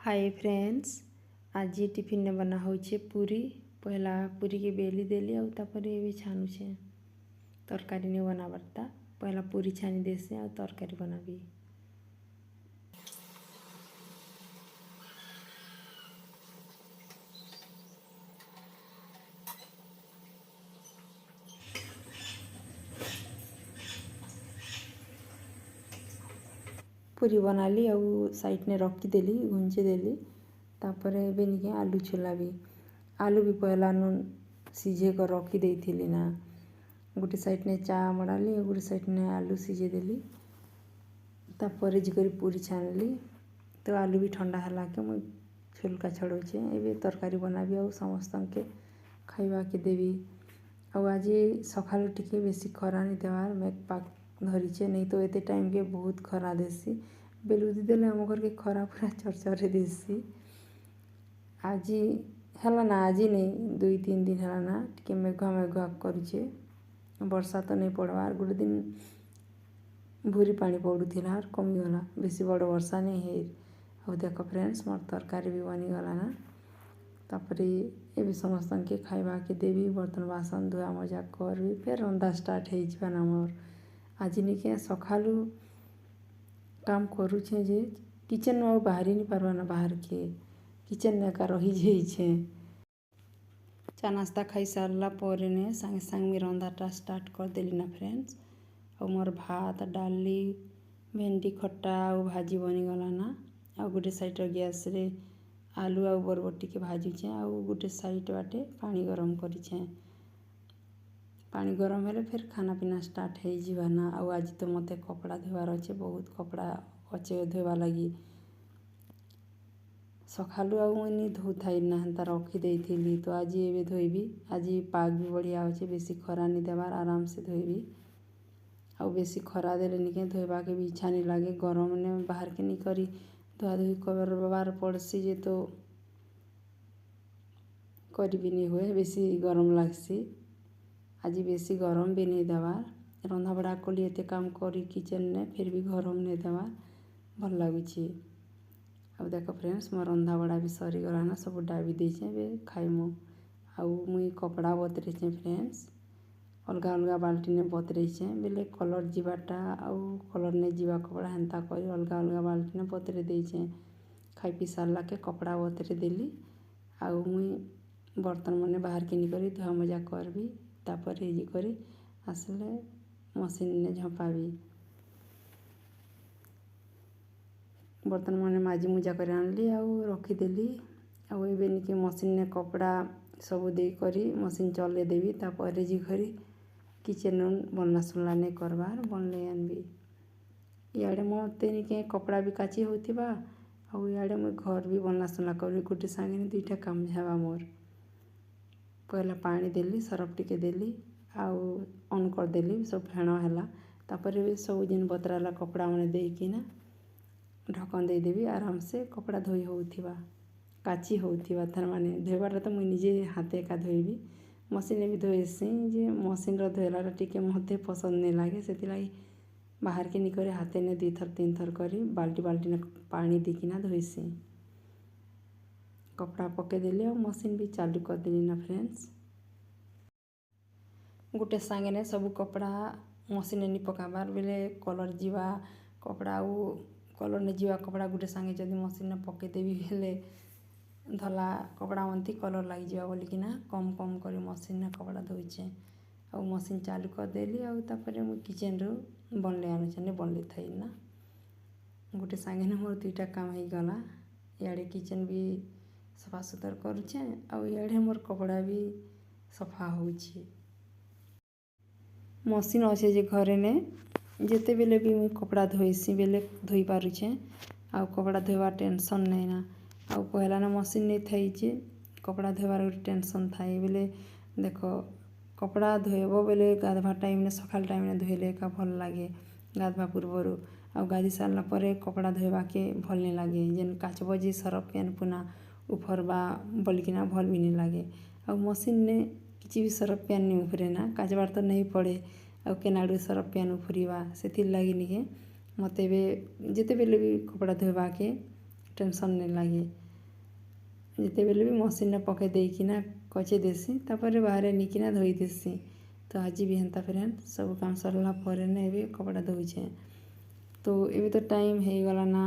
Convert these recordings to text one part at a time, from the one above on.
Hi friends, आज tiffin ने बना होचे पूरी। पहला पूरी के बेली देली और तापर ये छानुछे। तरकारी ने बना बरता पहला पूरी छानी देसे और तरकारी बनाबी। पूरी बनाली और साइड ने रखीदेली घुंचे देली। तापर एबे निके आलू छोलाबी। आलू भी पहला नुन सीझे कर रखी देइथिली ना। गोटे साइड ने चा मड़ाली और गोटे साइड ने आलू सीझे देली। तापर जिकरी पूरी छानली तो आलू भी ठंडा हला के मुई छुलका छड़ौचे। एबे तरकारी बनाबी और समस्त के खाइबा के देवी। और आज सकाळु टिके बेसी खरा नहीं देवार मेघ पाक धरीचे, नहीं तो एते टाइम के बहुत खरा देसी। बेलुदी देले आम घर के खरा पूरा चरचरे देसी। आज हला ना, आज नहीं 2-3 दिन हला ना टिके मेघुआ मेघुआ करुचे। वर्षा तो नहीं पड़वार। गोटे दिन भूरी पानी पड़ूला और कमीगला, बेसी बड़ वर्षा नहीं है। और देख फ्रेंड्स मोर तरकारी भी बनीगला ना। तापर ये समस्त के खाइबा के देवी। बर्तन बासन धुआ मजा करबी, फिर रंधा स्टार्ट हो ना मोर। आज निके सकाळु काम करुछे जे किचन में बाहरी नहीं पारवा ना, बाहर के किचन में का रही जाइछे। चा नाश्ता खाई सारला पर ने संगे संग में रंधाटा स्टार्ट कर देली ना फ्रेंड्स। और मोर भात डाली भेंडी खट्टा और भाजी बनीगला ना। और गोटे साइड गैस रे आलू और बरबटी के भाजुचे और गोटे साइड बाटे पानी गरम करिछे। पानी गरम हेले फिर खाना पीना स्टार्ट हो जीवा ना। और आज तो मते कपड़ा धोबार अच्छे, बहुत कपड़ा अच्छे धोबा लगी। सकाळु आउ मुई धोथाई ना, हेन्ता रखी देइथिली तो आज एबे धोइबी। आज पाग भी बढ़िया अच्छे, बेसी खरा नहीं देवार, आराम से धोइबी। और बेसी खरा देले निके धोइबा के भी इच्छा नहीं लागे। गरम ने बाहर के नहीं करी धुआ धुई करबार पड़सी जे तो करी भी नहीं हुए, बेसी गरम लागसी। आज बेसी गरम भी नहीं देवार। रंधा बड़ा कली एते काम करी किचन ने फिर भी गरम नहीं देवार भल लगुची। अब देख फ्रेंड्स मोर रंधा बड़ा भी सरी गला ना, सब डाबी देछे बे खाइमु। आउ मुई कपड़ा बतरेछे फ्रेंड्स, अलगा अलगा बाल्टी ने बतरेछे बेले कलर जीवाटा आउ कलर ने जीवा कपड़ा हेन्ता करी अलगा अलगा बाल्टी ने बतरे देछे। खाई पी सारला के कपड़ा बतरे देली। आउ मुई बर्तन मने बाहर के नहीं करी धुआ मजा करबी। तापर ये करी आसले मशीन ने झपाबी। बर्तन मने माजी मुजा कर आनली और रखीदेली। और एबे निके मशीन ने कपड़ा सब दे करी मशीन चले देवी। तापर जी करी किचन बनला सुनला नहीं करबार बनले आनबी। इे मते निके कपड़ा भी काची होतिबा और इे मुई घर भी बनला सुनला करी। गोटे संगे ने दुईटा काम जावा मोर। पहला पानी देली, सरफ टिके देली आउ ऑन कर देली, सब फेण हैला। तापर सब जिन बतराला कपड़ा मैंने देकिना ढक्कन दे देवी। आराम से कपड़ा धोई होउथिबा, काची होउथिबा। थार माने धोइबार तो मुई निजे हाथे का धोइबी। मशीन भी धोएसी जे मशीन रो धोइला टिके मते पसंद नहीं लागे, सेति लागि बाहर के नहीं करे हाथे ने 2 थर 3 थर करी बाल्टी बाल्टी ने पानी देकिना धोइसी। कपड़ा पके देली और मशीन भी चालू कर देली ना फ्रेंड्स। गोटे संगे ने सब कपड़ा मशीन नहीं पकाबार बेले कलर जीवा कपड़ा आउ कलर ने जीवा कपड़ा गोटे संगे जदि मशीन ने पके देवी बेले धला कपड़ा मनती कलर लगी जीवा बोलिकिना कम कम करी मशीन ने कपड़ा धोइछे। और मशीन चालू कर देली और तापर मुई किचन रो बनले आनुछे बनले थई ना। गोटे संगे ने मोर 2टा काम हो गला। इे किचन भी सफा सुतर करुछे और इे मोर कपड़ा भी सफा होउछे। मशीन अच्छे जे घरे ने जेते बेले भी मुई कपड़ा धोइसी बेले धोई पारुछे। आउ कपड़ा धोइबा टेंशन नहीं ना। आउ पहला ना मशीन नहीं थई जे कपड़ा धोइबार गोटे टेंशन थाए बेले देखो कपड़ा धोइबो बेले गाधवा टाइम ने सकाळ टाइम ने धोइले का भल लागे गाधवा पूर्वरु। आउ गाधी सारला परे कपड़ा धोइबा के भल नहीं लागे, जेन काचबो जे सरफ पेन पुना उफरबा बोलिकिना भल भी नहीं लागे। आउ मशीन ने किछि भी सरफ पेन नहीं उफरे ना, काचबार तो नहीं पड़े। आउ केनाडू सरफ पेन उफरिबा सेति लागि निके मते बे जेते बेले भी कपड़ा धोइबा के टेंशन नहीं लगे जिते बेले भी मशीन पकई देकिना कचे देसी तापर बाहर निकिना धोई देसी। तो आज भी हेन्ता फ्रेंड सब काम सरला पर ने कपड़ा धोचे। तो ये तो टाइम हो गला ना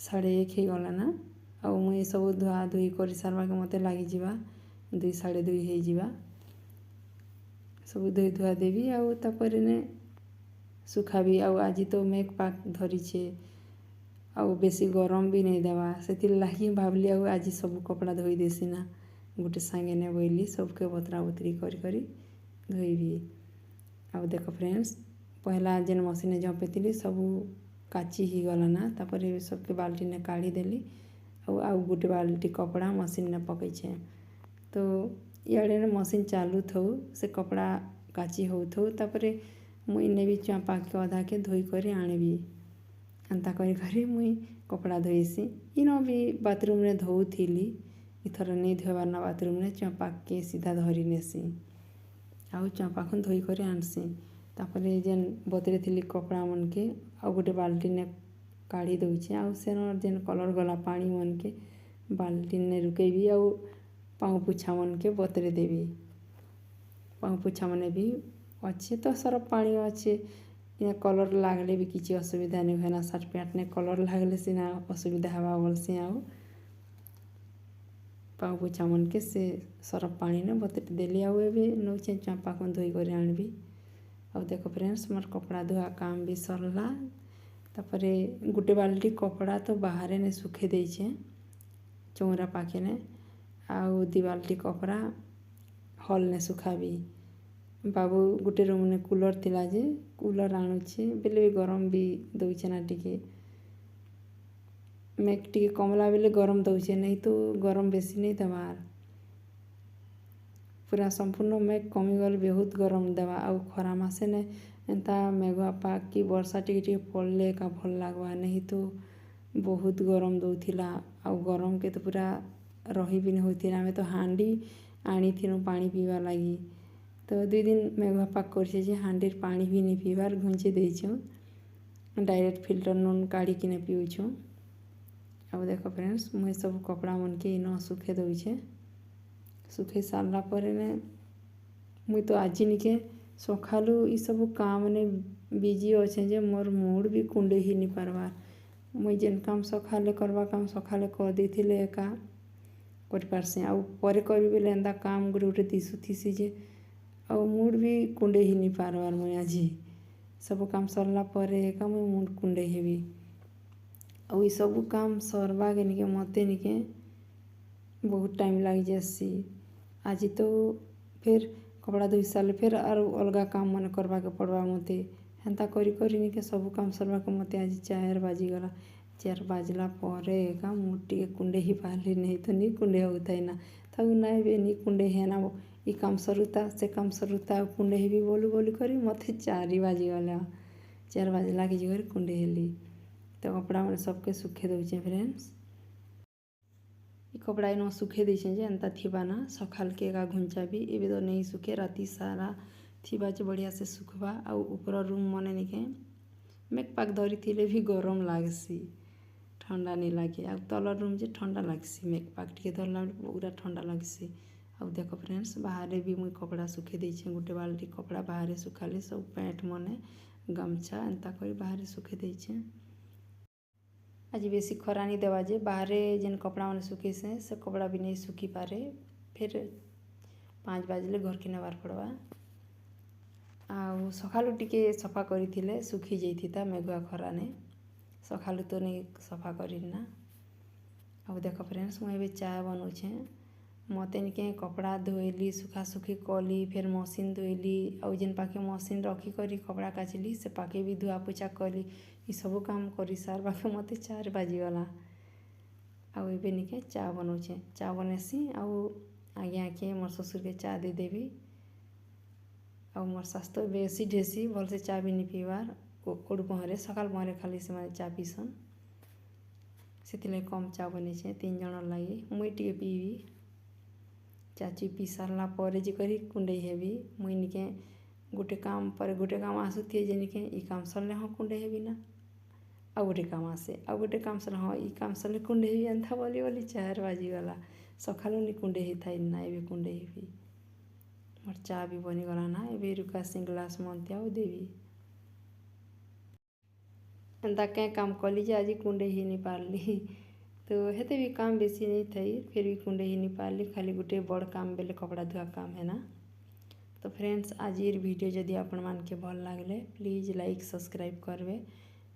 1:30 हो गला ना आउ मुई सब धुआ धुई कर सारवा के मते लगी जावा 2 2:30 हो जावा सब धोई धुआ देवी आउ तापर ने सुखाबी। आउ आज तो मेघ पाक धरीछे आउ बेसी गरम भी नहीं देवा से लगी भावली आउ आज सब कपड़ा धोई देसी ना गोटे सांगे ने बोली सबके बतरा बतरी करी धोईबी। आउ देख फ्रेंड्स पहला जेन मशीन जपेली सब काची ही गला ना तापर सबके बाल्टी ने काढ़ी देली आउ गोटे बाल्टी कपड़ा मशीन ने पकईछे। तो इे मशीन चालू थो से कपड़ा काची हो थो तापर मुई नेबी चंपा के अधा के धोई कर आणबी एंता करी मुई कपड़ा धोईसी। इन भी बाथरूम में धोउली इथर नहीं धोबार ना बाथरूम में चंपा के सीधा धरी नेसी आउ चंपा को धोई कर आनसी। तापर जेन बतरे थी कपड़ा मन के आउ गोटे बाल्टी ने काढ़ी दौचे आउ से जेन कलर गला पानी मन के बाल्टी ने रुकेबी आउ पाँव पुछा मन के बतरे देवी। पाँव पुछा मन भी अच्छे तो सरफ पानी अच्छे इन कलर लागले भी किसी असुविधा नहीं हुए सार्ट पैंट ने कलर लागले सीना असुविधा हवा बोलसी आउ पाँव पोछा मन के से सरफ पानी ने बतरी देली आउ ए नौचे चंपा को धोई कर आणबी। आउ देख फ्रेंड्स मोर कपड़ा धोआ काम भी सरला तापर गोटे बाल्टी कपड़ा तो बाहर ने सुखे देछे चौरा पाखे ने आउ 2 बाल्टी कपड़ा हॉल ने सुखाबी। बाबू गोटे रूम ने कूलर थिला जे कूलर आणुचे बेले भी गरम भी दौचे ना टिके मेघ टिके कमला बेले गरम दौचे नहीं तो गरम बेसी नहीं देवार पूरा संपूर्ण मेघ कमीगल बहुत गरम देवा आउ खरा मासे ने एंता मेघुआ पाक कि वर्षा टिके पड़ले का भल लगवा नहीं तो बहुत गरम दौथिला आउ गरम के तो पूरा रही भी नहीं होती आमे तो हांडी आनी थी पानी पीवा लगी। तो 2 दिन मेघुआ पाक कर हांडीर पानी भी नहीं पीबार घुंचे देछूँ डायरेक्ट फिल्टर नून काढ़ी किने पीऊँ। आउ देख फ्रेंड्स मुझे सब कपड़ा मन के इन सुखे दौचे सुखे सारा पर ने मुई तो आज निके सकालू ये सब काम ने बिजी अच्छे जे मोर मूड भी कुंडे ही नहीं पारबार मुई जेन काम सकाले करवा काम सकाले कर देथिले एका कर पारसे आउ परे करबी बेले एंदा काम गोटे गोटे दिशुथिसी जे आउ मूड भी कुंडे ही नहीं पारबार मुई आज सब काम सरला पर एका मुई मूड कुंडे हेबी। आउ सब काम सरवा के निके मते निके बहुत टाइम लग जासी। आज तो फिर कपड़ा धोई सारे फिर और अलगा काम मन करवा के पड़वा मते हेन्ता करी निके सब काम सरवा के मते आज 4 बाजिगला 4 बाजला पर एका मूड टिके कुंडे ही पारली नहीं तो नहीं कुंडे होता ना तब ना बे नहीं कुंडे है ना ये काम सरुता से काम सरुता कुंडे ही भी बोलू करी मते 4 बाजिगला 4 बाजला कि कुंडे हेली। तो कपड़ा मैंने सबके सुखे दौचे फ्रेंड्स ये कपड़ा इन सुखे देछे जे एंता थिबा ना सकाल के एका घुंचा भी एबे तो नहीं सुखे राती सारा थिबा जे बढ़िया से सुखबा आउ ऊपर रूम मने निके मेघ पाक धरी थिले भी गरम लागसी ठंडा नहीं लगे आ तल रूम जे ठंडा लागसी मेघ पाक टिके धरला पूरा ठंडा लागसी। आउ देख फ्रेंड्स बाहर भी मुई कपड़ा सुखे देछे गोटे बाल्टी कपड़ा बाहर सुखाले सब पैंट मने गमछा एंता कर बाहर सुखे देछे। आज बेसी खरा नहीं देवा जे बाहर जेन कपड़ा मैंने सुखी से कपड़ा भी नहीं सुखी पारे फिर 5 बाजले घर के नेबार पड़वा। आउ सकालू टिके सफा करी सुखी जाइथिता मेघुआ खरा ने सकालू तो नहीं सफा करना। आउ देख फ्रेंड्स मुझे चाय बनौछे मते निके कपड़ा धोइली सुखा सुखी कली फिर मशीन धोइली आउ जेन पाखे मशीन रखी करी कपड़ा काचली से पाखे भी धुआ पोछा कली ये सब काम करी सार पाखे मते 4 बाजिगला। आउ एबे निके चा बनौछे चा बनेसी आउ आगे आके मोर ससुर के चा दे देवी आउ मोर सास तो बेसी ढेसी भल से चा भी नहीं पीबार ओड पहरे सकाल पहरे खाली से माने चा पीसन से कम चा बनेछे 3 जन लगी मुई टिके पीबी चाची पी सारला पर जे करी कुंडे हेबी मुई निके गोटे काम पर गोटे काम आसुथी जे निके ई काम सरले हाँ कुंडे हेबी ना ଆଉ ଗୋଟେ କାମ ଆସେ ଆଉ ଗୋଟେ କାମ ସରିଲା ହଁ ଇ କାମ ସରିଲେ କୁଣ୍ଡେଇ ବି ଏନ୍ତା ବୋଲି 4 ବାଜିଗଲା ସକାଳୁ ନି କୁଣ୍ଡେଇ ହେଇଥାଏ ନା ଏବେ କୁଣ୍ଡେଇ ହେବି ମୋର ଚା ବି ବନିଗଲା ନା ଏବେ ରୁକାସି ଗ୍ଲାସ୍ ମନ୍ତେ ଆଉ ଦେବି ଏନ୍ତା କେଁ କାମ କଲି ଯେ ଆଜି କୁଣ୍ଡେଇ ହେଇନି ପାରଲି तो हेते भी काम बेसी नहीं थी फिर भी कुंडे ही नहीं पारली खाली गोटे बड़ काम बेले कपड़ा धुआ काम है ना। तो फ्रेंड्स आज वीडियो जदि आपण मान के भल लागले प्लीज लाइक सब्सक्राइब करबे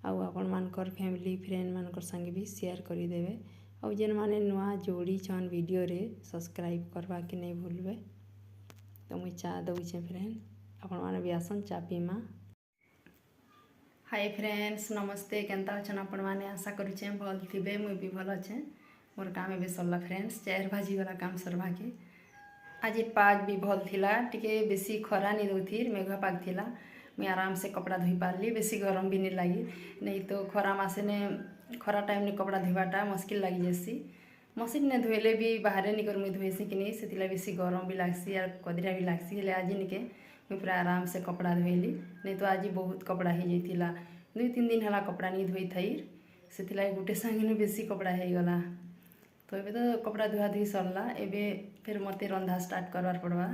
आउ आपण मानकर फैमिली फ्रेंड मानकर संगे भी शेयर करदेवे आउ जेन माने नुआ जोड़ी छन वीडियो रे सब्सक्राइब करवा के नहीं भूलबे। तो मुई चा दउछे फ्रेंड आपण माने भी आसन चा पीमा। हाय फ्रेंड्स नमस्ते केनता अच्छन आपण माने आशा करुचे भल थिबे मुई भी भल अच्छे मोर काम एबे सरला फ्रेंड्स 4 बाजी वाला काम सरवा के आज पाग भी भल थिला टिके बेसी खरा नहीं दउथी मेघा पाग थिला मैं आराम से कपड़ा धोई पारली बेसी गरम भी नहीं लगी नहीं तो खरा मासे ने खरा टाइम ने कपड़ा धोवाटा मुश्किल लगी जैसी मशीन ने धोले भी बाहर नहीं कर मुई धोएसी कि नहीं से बेसी गरम भी लागसी और कदरा भी लागसी हेले आज निके मुई पूरा आराम से कपड़ा धोली नहीं तो आज बहुत कपड़ा हो जाता 2-3 दिन है कपड़ा नहीं धोई थी से गोटे संगे बेसी कपड़ा हो गला। तो ये तो कपड़ा धुआ धुई सरला एबे फिर मते रंधा स्टार्ट करवार पड़वा।